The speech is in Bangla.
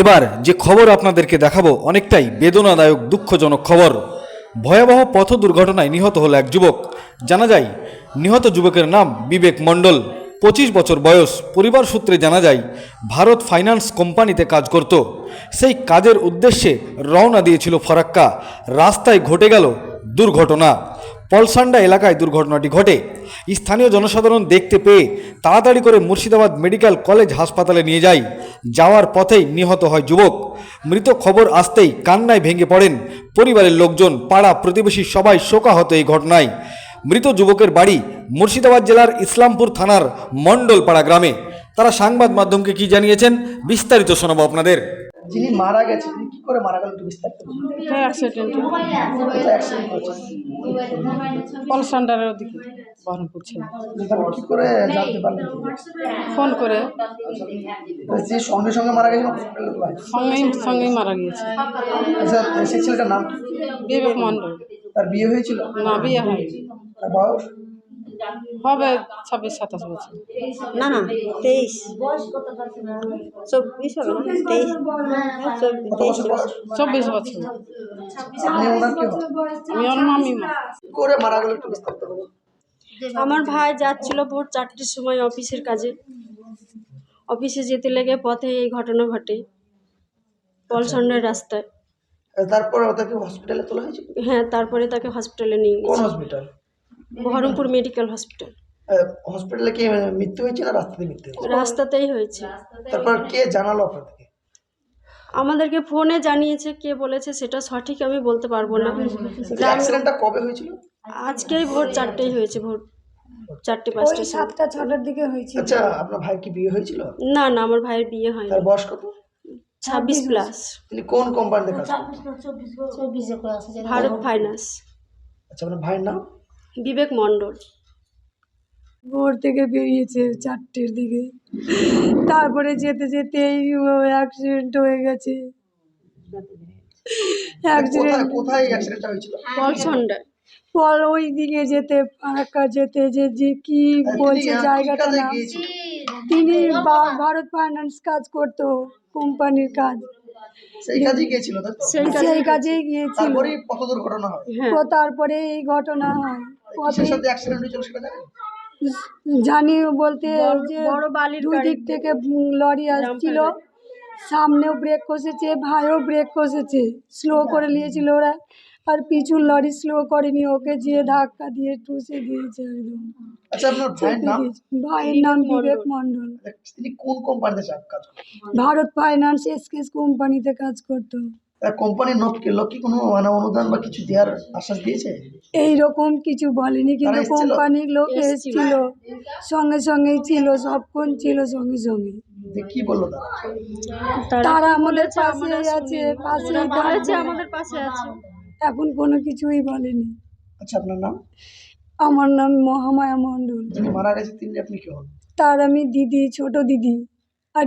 এবার যে খবর আপনাদেরকে দেখাবো অনেকটাই বেদনাদায়ক দুঃখজনক খবর। ভয়াবহ পথ দুর্ঘটনায় নিহত হলো এক যুবক। জানা যায় নিহত যুবকের নাম বিবেক মণ্ডল, 25 বছর বয়স। পরিবার সূত্রে জানা যায় ভারত ফাইন্যান্স কোম্পানিতে কাজ করত। সেই কাজের উদ্দেশ্যে রওনা দিয়েছিল ফরাক্কা। রাস্তায় ঘটে গেল দুর্ঘটনা। পলসান্ডা এলাকায় দুর্ঘটনাটি ঘটে। স্থানীয় জনসাধারণ দেখতে পেয়ে তাড়াতাড়ি করে মুর্শিদাবাদ মেডিকেল কলেজ হাসপাতালে নিয়ে যায়। যাওয়ার পথেই নিহত হয় যুবক। মৃত খবর আসতেই কান্নায় ভেঙে পড়েন পরিবারের লোকজন, পাড়া প্রতিবেশী সবাই শোকাহত এই ঘটনায়। মৃত যুবকের বাড়ি মুর্শিদাবাদ জেলার ইসলামপুর থানার মণ্ডলপাড়া গ্রামে। তারা সংবাদ মাধ্যমকে কি জানিয়েছেন বিস্তারিত শোনাবো আপনাদের। যিনি মারা গেছে তিনি কি করে মারা গেল একটু বিস্তারিত বলুন। অ্যাক্সিডেন্ট কোথায় অ্যাক্সিডেন্ট করেছে? পলসান্ডারের ওদিকে বহরমপুর ছিল। তারপর কি করে জানতে পারলেন? ফোন করে যে সঙ্গে সঙ্গে মারা গেছে হসপিটালে তো ভাই। সঙ্গেই মারা গিয়েছে। আচ্ছা, সেই ছেলেটার নাম কি? বিবেক মণ্ডল। তার বিয়ে হয়েছিল? না, বিয়ে হয়নি। তার বয়স? হবে 26-27 বছর। না না 23 24 হবে না 23 কত বছর বয়স? 24 বছর। আপনি ওনার কি হন? আমি ওর মামিমা। কি করে মারা গেল একটু বিস্তারিত বলুন। আমার ভাই যাচ্ছিল ভোর 4টের সময় অফিসের কাজে। অফিসে যেতে লেগে পথে এই ঘটনা ঘটে পলসন্ডার রাস্তায়। তারপর ওটাকে হসপিটালে তোলা হয়েছিল? হ্যাঁ, তারপরে তাকে হসপিটালে নিয়ে কোন গেছে। হসপিটাল? Baharampur medical hospital. হসপিটালে কি মৃত্যু হয়েছে না রাস্তাতে মৃত্যু হয়েছে? রাস্তাতেই হয়েছে। তারপর কে জানালো আপনাদেরকে? আমাদেরকে ফোনে জানিয়েছে, কে বলেছে সেটা সঠিক আমি বলতে পারবো না। অ্যাক্সিডেন্টটা কবে হয়েছিল? আজকেই ভোর 4টেই হয়েছে, ভোর 4:05 7:06টার দিকে হয়েছে। আচ্ছা, আপনার ভাই কি বিয়ে হয়েছিল? না না, আমার ভাইয়ের বিয়ে হয়নি। তার বয়স কত? 26+। তিনি কোন কোম্পানিতে কাজ করেন? ভারত ফাইন্যান্স। আচ্ছা, আপনার ভাইয়ের নাম? বিবেক মণ্ডল। ভোর থেকে বেরিয়েছে 4টের দিকে, তারপরে যেতে যেতেই অ্যাক্সিডেন্ট হয়ে গেছে। অ্যাক্সিডেন্ট কোথায় অ্যাক্সিডেন্টটা হয়েছিল? পলসন্ডা। পর ওই দিকে যেতে ফারাক্কা যেতে যে কি বলছে জায়গাটা কাজে না, গিয়েছিল? তিনি ভারত ফাইন্যান্স কাজ করতো, কোম্পানির কাজ, সেই কাজে গিয়েছিল তাই তো? সেই কাজেই গিয়েছিল। তারপরে পথ দুর্ঘটনা হয়। হ্যাঁ, তো তারপরে এই ঘটনা হয়। কিসের সাথে অ্যাক্সিডেন্ট হয়েছিল সেটা জানেন? জানি বলতে যে বড় বালির দুই দিক থেকে লরি আসছিল, সামনেও ব্রেক কষেছে, ভাইও ব্রেক কষেছে, স্লো করে নিয়েছিল ওরা, আর পিছুর লরি স্লো করেনি, ওকে যে ধাক্কা দিয়ে টুসে দিয়েছে একদম। আচ্ছা, আপনার ভাইয়ের নাম? ভাইয়ের নাম বিবেক মণ্ডল। তিনি কোন কোম্পানিতে কাজ করেন? ভারত ফাইন্যান্স এসকেস কোম্পানিতে কাজ করতো। কোম্পানির লোক কি কোনো অনুদান বা কিছু দেওয়ার আশ্বাস দিয়েছে? এইরকম কিছু বলেনি, কিন্তু তারা এসেছিল? কোম্পানির লোক এসেছিল, সঙ্গে সঙ্গেই ছিল, সবক্ষণ ছিল সঙ্গে সঙ্গে। কি বললো তারা? তারা আমাদের পাশে আছে, পাশে বলেছে আমাদের পাশে আছে। এখন কোনো কিছুই বলেনি। আচ্ছা, আপনার নাম? আমার নাম মহামায়া মণ্ডল। যিনি মারা গেছে তিনি আপনি কি হন? তার আমি দিদি, ছোট দিদি। আর